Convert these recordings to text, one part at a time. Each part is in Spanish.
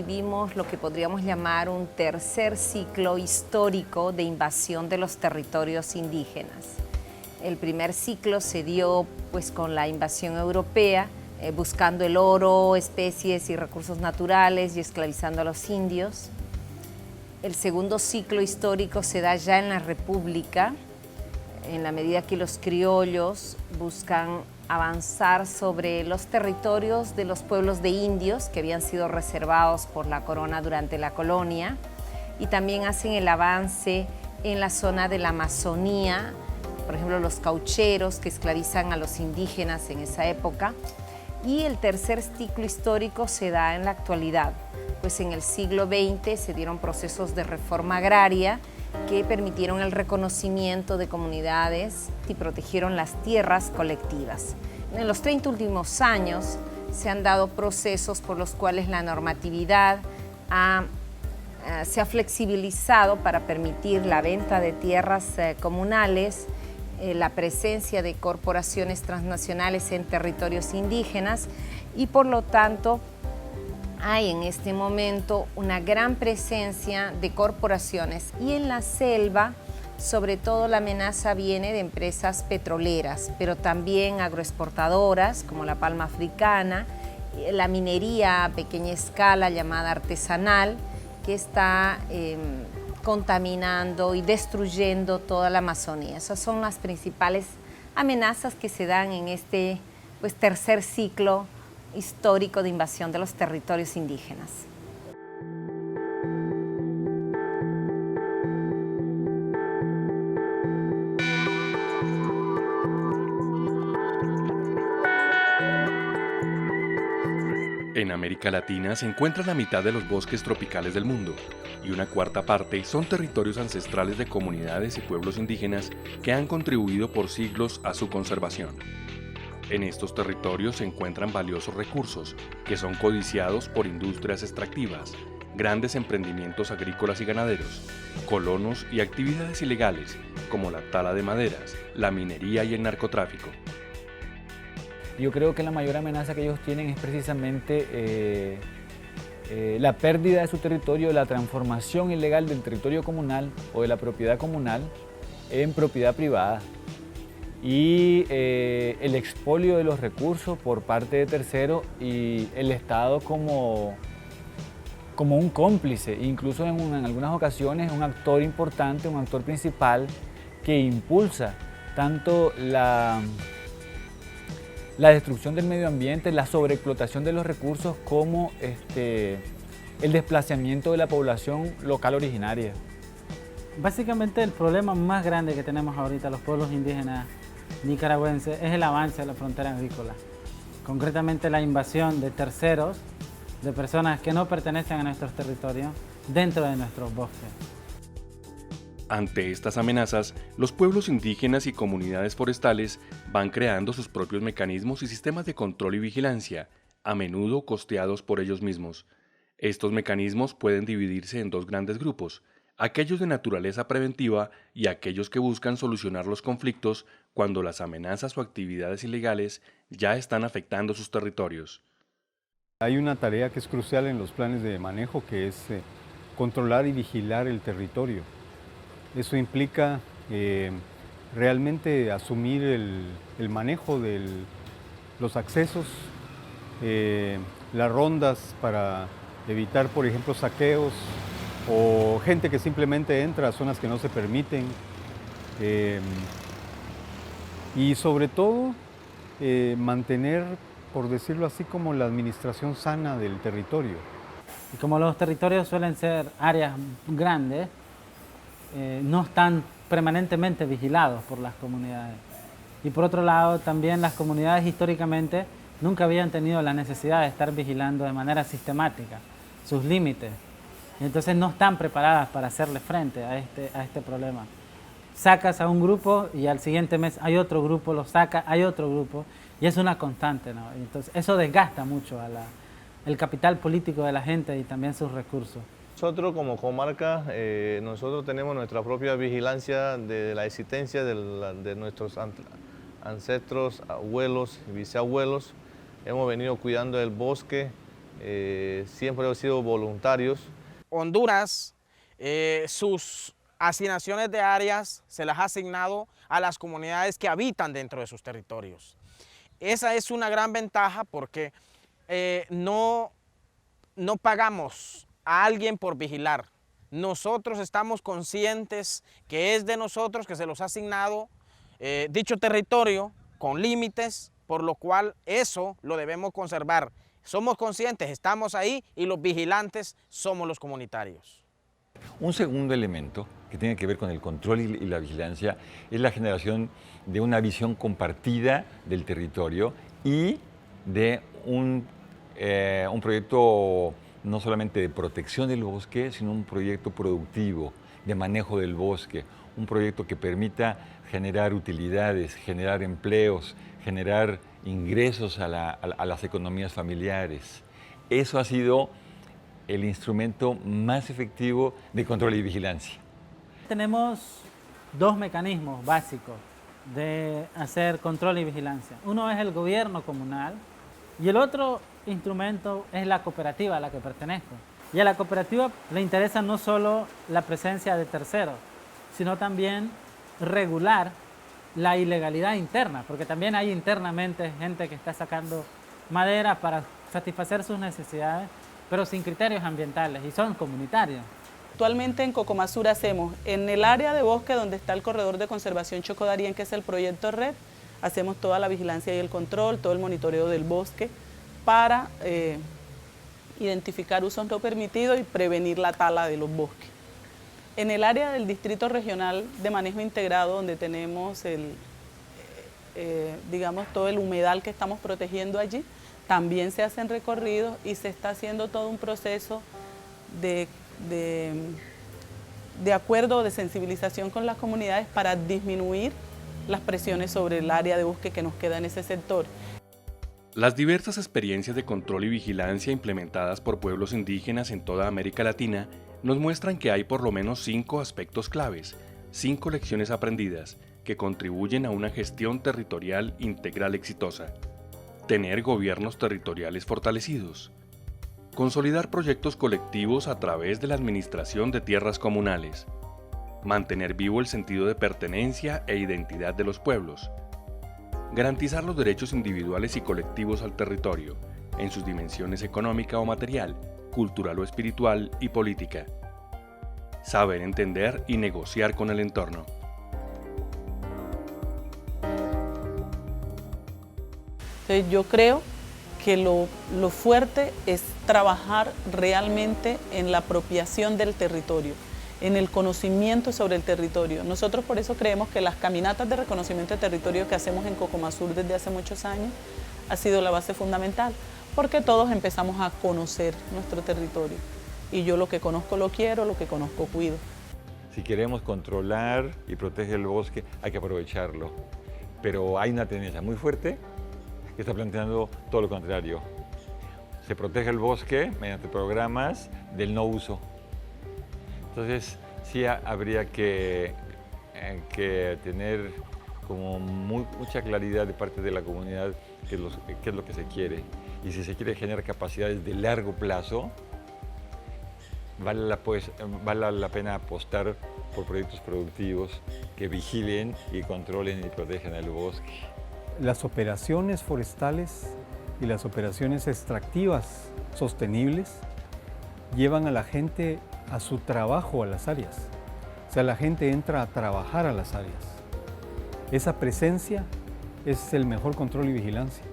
vivimos lo que podríamos llamar un tercer ciclo histórico de invasión de los territorios indígenas. El primer ciclo se dio pues, con la invasión europea, buscando el oro, especies y recursos naturales y esclavizando a los indios. El segundo ciclo histórico se da ya en la República, en la medida que los criollos buscan avanzar sobre los territorios de los pueblos de indios que habían sido reservados por la corona durante la colonia, y también hacen el avance en la zona de la Amazonía, por ejemplo los caucheros que esclavizan a los indígenas en esa época. Y el tercer ciclo histórico se da en la actualidad, pues en el siglo XX se dieron procesos de reforma agraria que permitieron el reconocimiento de comunidades y protegieron las tierras colectivas. En los 30 últimos años se han dado procesos por los cuales la normatividad se ha flexibilizado para permitir la venta de tierras comunales, la presencia de corporaciones transnacionales en territorios indígenas y por lo tanto hay en este momento una gran presencia de corporaciones y en la selva sobre todo la amenaza viene de empresas petroleras, pero también agroexportadoras como la palma africana, la minería a pequeña escala llamada artesanal que está contaminando y destruyendo toda la Amazonía. Esas son las principales amenazas que se dan en este tercer ciclo histórico de invasión de los territorios indígenas. En América Latina se encuentra la mitad de los bosques tropicales del mundo y una cuarta parte son territorios ancestrales de comunidades y pueblos indígenas que han contribuido por siglos a su conservación. En estos territorios se encuentran valiosos recursos que son codiciados por industrias extractivas, grandes emprendimientos agrícolas y ganaderos, colonos y actividades ilegales como la tala de maderas, la minería y el narcotráfico. Yo creo que la mayor amenaza que ellos tienen es precisamente la pérdida de su territorio, la transformación ilegal del territorio comunal o de la propiedad comunal en propiedad privada y el expolio de los recursos por parte de terceros y el Estado como un cómplice, incluso en algunas ocasiones un actor importante, un actor principal que impulsa tanto la destrucción del medio ambiente, la sobreexplotación de los recursos como el desplazamiento de la población local originaria. Básicamente el problema más grande que tenemos ahorita los pueblos indígenas nicaragüenses es el avance de la frontera agrícola. Concretamente la invasión de terceros, de personas que no pertenecen a nuestros territorios, dentro de nuestros bosques. Ante estas amenazas, los pueblos indígenas y comunidades forestales van creando sus propios mecanismos y sistemas de control y vigilancia, a menudo costeados por ellos mismos. Estos mecanismos pueden dividirse en dos grandes grupos, aquellos de naturaleza preventiva y aquellos que buscan solucionar los conflictos cuando las amenazas o actividades ilegales ya están afectando sus territorios. Hay una tarea que es crucial en los planes de manejo, que es controlar y vigilar el territorio. Eso implica realmente asumir el manejo de los accesos, las rondas para evitar, por ejemplo, saqueos o gente que simplemente entra a zonas que no se permiten. Y sobre todo, mantener, por decirlo así, como la administración sana del territorio. Y como los territorios suelen ser áreas grandes, no están permanentemente vigilados por las comunidades. Y por otro lado, también las comunidades históricamente nunca habían tenido la necesidad de estar vigilando de manera sistemática sus límites. Y entonces no están preparadas para hacerle frente a este problema. Sacas a un grupo y al siguiente mes hay otro grupo, lo saca, hay otro grupo, y es una constante, ¿no? Entonces eso desgasta mucho el capital político de la gente y también sus recursos. Nosotros como comarca, nosotros tenemos nuestra propia vigilancia de la existencia de nuestros ancestros, abuelos y bisabuelos. Hemos venido cuidando el bosque siempre han sido voluntarios. Honduras, sus asignaciones de áreas se las ha asignado a las comunidades que habitan dentro de sus territorios. Esa es una gran ventaja porque no pagamos a alguien por vigilar. Nosotros estamos conscientes que es de nosotros, que se los ha asignado dicho territorio con límites, por lo cual eso lo debemos conservar. Somos conscientes, estamos ahí y los vigilantes somos los comunitarios. Un segundo elemento que tiene que ver con el control y la vigilancia es la generación de una visión compartida del territorio y de un proyecto no solamente de protección del bosque, sino un proyecto productivo de manejo del bosque, un proyecto que permita generar utilidades, generar empleos, generar ingresos a las economías familiares. Eso ha sido el instrumento más efectivo de control y vigilancia. Tenemos dos mecanismos básicos de hacer control y vigilancia. Uno es el gobierno comunal y el otro instrumento es la cooperativa a la que pertenezco. Y a la cooperativa le interesa no solo la presencia de terceros, sino también regular la ilegalidad interna, porque también hay internamente gente que está sacando madera para satisfacer sus necesidades, pero sin criterios ambientales y son comunitarios. Actualmente en Cocomasur hacemos en el área de bosque donde está el corredor de conservación Chocó-Darién, que es el proyecto RED, hacemos toda la vigilancia y el control, todo el monitoreo del bosque para identificar usos no permitidos y prevenir la tala de los bosques. En el área del Distrito Regional de Manejo Integrado, donde tenemos digamos, todo el humedal que estamos protegiendo allí, también se hacen recorridos y se está haciendo todo un proceso de acuerdo, de sensibilización con las comunidades para disminuir las presiones sobre el área de bosque que nos queda en ese sector. Las diversas experiencias de control y vigilancia implementadas por pueblos indígenas en toda América Latina nos muestran que hay por lo menos 5 aspectos claves, 5 lecciones aprendidas que contribuyen a una gestión territorial integral exitosa. Tener gobiernos territoriales fortalecidos. Consolidar proyectos colectivos a través de la administración de tierras comunales. Mantener vivo el sentido de pertenencia e identidad de los pueblos. Garantizar los derechos individuales y colectivos al territorio, en sus dimensiones económica o material, cultural o espiritual y política. Saber entender y negociar con el entorno. Entonces yo creo que lo fuerte es trabajar realmente en la apropiación del territorio, en el conocimiento sobre el territorio. Nosotros por eso creemos que las caminatas de reconocimiento de territorio que hacemos en Cocomasur desde hace muchos años ha sido la base fundamental, porque todos empezamos a conocer nuestro territorio. Y yo lo que conozco lo quiero, lo que conozco cuido. Si queremos controlar y proteger el bosque, hay que aprovecharlo. Pero hay una tendencia muy fuerte que está planteando todo lo contrario. Se protege el bosque mediante programas del no uso. Entonces, sí habría que tener como mucha claridad de parte de la comunidad qué es lo que se quiere. Y si se quiere generar capacidades de largo plazo, vale la pena apostar por proyectos productivos que vigilen y controlen y protejan el bosque. Las operaciones forestales y las operaciones extractivas sostenibles llevan a la gente a su trabajo a las áreas. O sea, la gente entra a trabajar a las áreas. Esa presencia es el mejor control y vigilancia.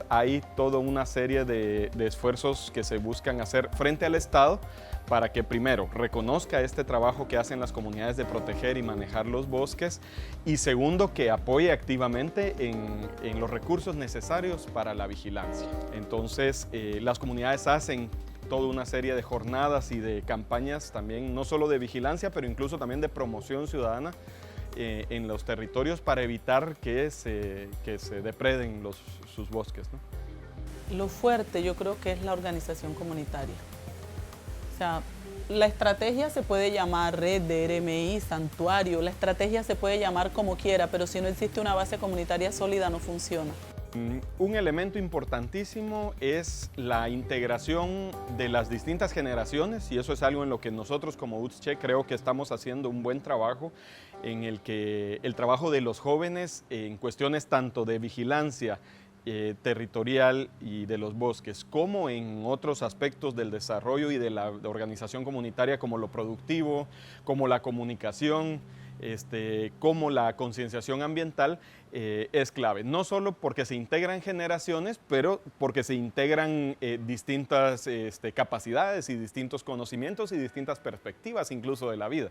Hay toda una serie de esfuerzos que se buscan hacer frente al Estado para que primero reconozca este trabajo que hacen las comunidades de proteger y manejar los bosques y segundo que apoye activamente en los recursos necesarios para la vigilancia. Entonces las comunidades hacen toda una serie de jornadas y de campañas también, no solo de vigilancia, pero incluso también de promoción ciudadana en los territorios para evitar que se depreden sus bosques, ¿no? Lo fuerte yo creo que es la organización comunitaria. O sea, la estrategia se puede llamar red de RMI, santuario, la estrategia se puede llamar como quiera, pero si no existe una base comunitaria sólida no funciona. Un elemento importantísimo es la integración de las distintas generaciones y eso es algo en lo que nosotros como UTSCHE creo que estamos haciendo un buen trabajo, en el que el trabajo de los jóvenes en cuestiones tanto de vigilancia territorial y de los bosques, como en otros aspectos del desarrollo y de la organización comunitaria, como lo productivo, como la comunicación, como la concienciación ambiental, es clave. No solo porque se integran generaciones, pero porque se integran distintas capacidades y distintos conocimientos y distintas perspectivas incluso de la vida.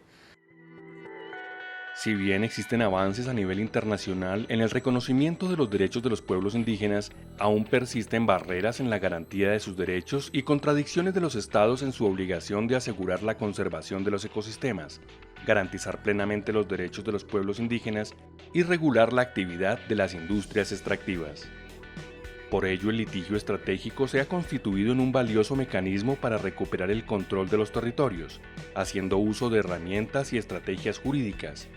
Si bien existen avances a nivel internacional en el reconocimiento de los derechos de los pueblos indígenas, aún persisten barreras en la garantía de sus derechos y contradicciones de los estados en su obligación de asegurar la conservación de los ecosistemas, garantizar plenamente los derechos de los pueblos indígenas y regular la actividad de las industrias extractivas. Por ello, el litigio estratégico se ha constituido en un valioso mecanismo para recuperar el control de los territorios, haciendo uso de herramientas y estrategias jurídicas,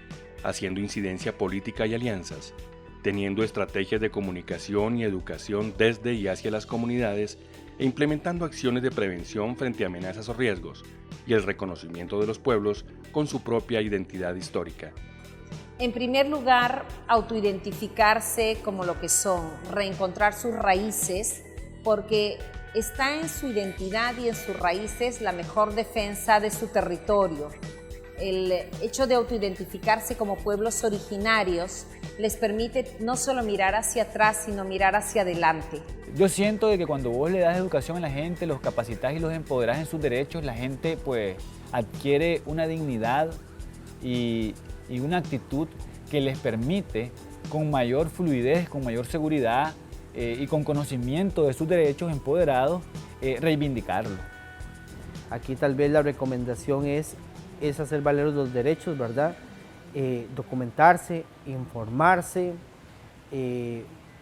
haciendo incidencia política y alianzas, teniendo estrategias de comunicación y educación desde y hacia las comunidades e implementando acciones de prevención frente a amenazas o riesgos, y el reconocimiento de los pueblos con su propia identidad histórica. En primer lugar, autoidentificarse como lo que son, reencontrar sus raíces, porque está en su identidad y en sus raíces la mejor defensa de su territorio. El hecho de autoidentificarse como pueblos originarios les permite no solo mirar hacia atrás, sino mirar hacia adelante. Yo siento de que cuando vos le das educación a la gente, los capacitás y los empoderás en sus derechos, la gente pues adquiere una dignidad y una actitud que les permite con mayor fluidez, con mayor seguridad y con conocimiento de sus derechos empoderados, reivindicarlo. Aquí tal vez la recomendación es hacer valer los derechos, ¿verdad? Documentarse, informarse,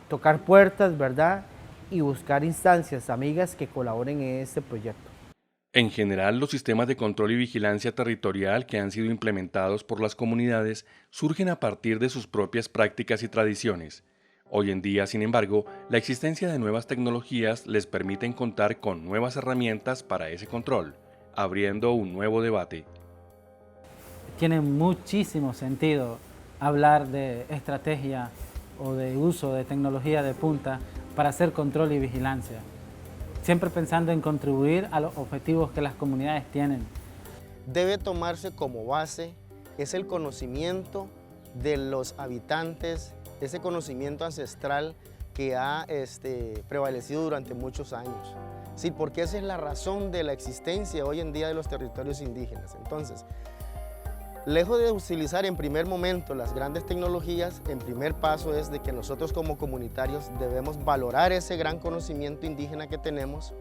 tocar puertas, ¿verdad? Y buscar instancias amigas que colaboren en este proyecto. En general, los sistemas de control y vigilancia territorial que han sido implementados por las comunidades surgen a partir de sus propias prácticas y tradiciones. Hoy en día, sin embargo, la existencia de nuevas tecnologías les permite contar con nuevas herramientas para ese control, abriendo un nuevo debate. Tiene muchísimo sentido hablar de estrategia o de uso de tecnología de punta para hacer control y vigilancia, siempre pensando en contribuir a los objetivos que las comunidades tienen. Debe tomarse como base es el conocimiento de los habitantes, ese conocimiento ancestral que ha prevalecido durante muchos años. Sí, porque esa es la razón de la existencia hoy en día de los territorios indígenas. Entonces, lejos de utilizar en primer momento las grandes tecnologías, en primer paso es de que nosotros como comunitarios debemos valorar ese gran conocimiento indígena que tenemos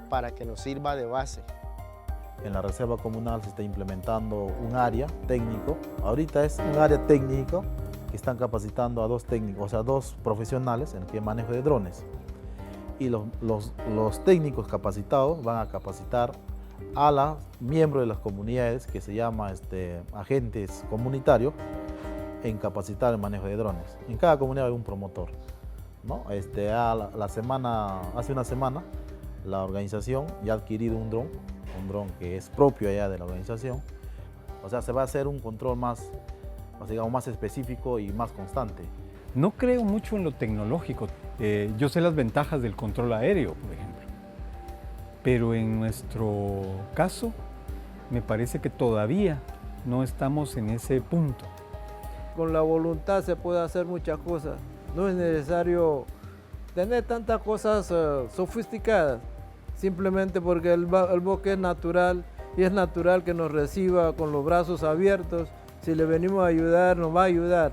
para que nos sirva de base. En la reserva comunal se está implementando un área técnico. Ahorita es un área técnico que están capacitando a dos técnicos, o sea, dos profesionales en el manejo de drones. Y los técnicos capacitados van a capacitar a los miembros de las comunidades, que se llama agentes comunitarios, en capacitar el manejo de drones. En cada comunidad hay un promotor, ¿no? Hace una semana la organización ya ha adquirido un dron que es propio allá de la organización. O sea, se va a hacer un control más específico y más constante. No creo mucho en lo tecnológico. Yo sé las ventajas del control aéreo, por ejemplo. Pero en nuestro caso, me parece que todavía no estamos en ese punto. Con la voluntad se puede hacer muchas cosas. No es necesario tener tantas cosas sofisticadas, simplemente porque el bosque es natural y es natural que nos reciba con los brazos abiertos. Si le venimos a ayudar, nos va a ayudar.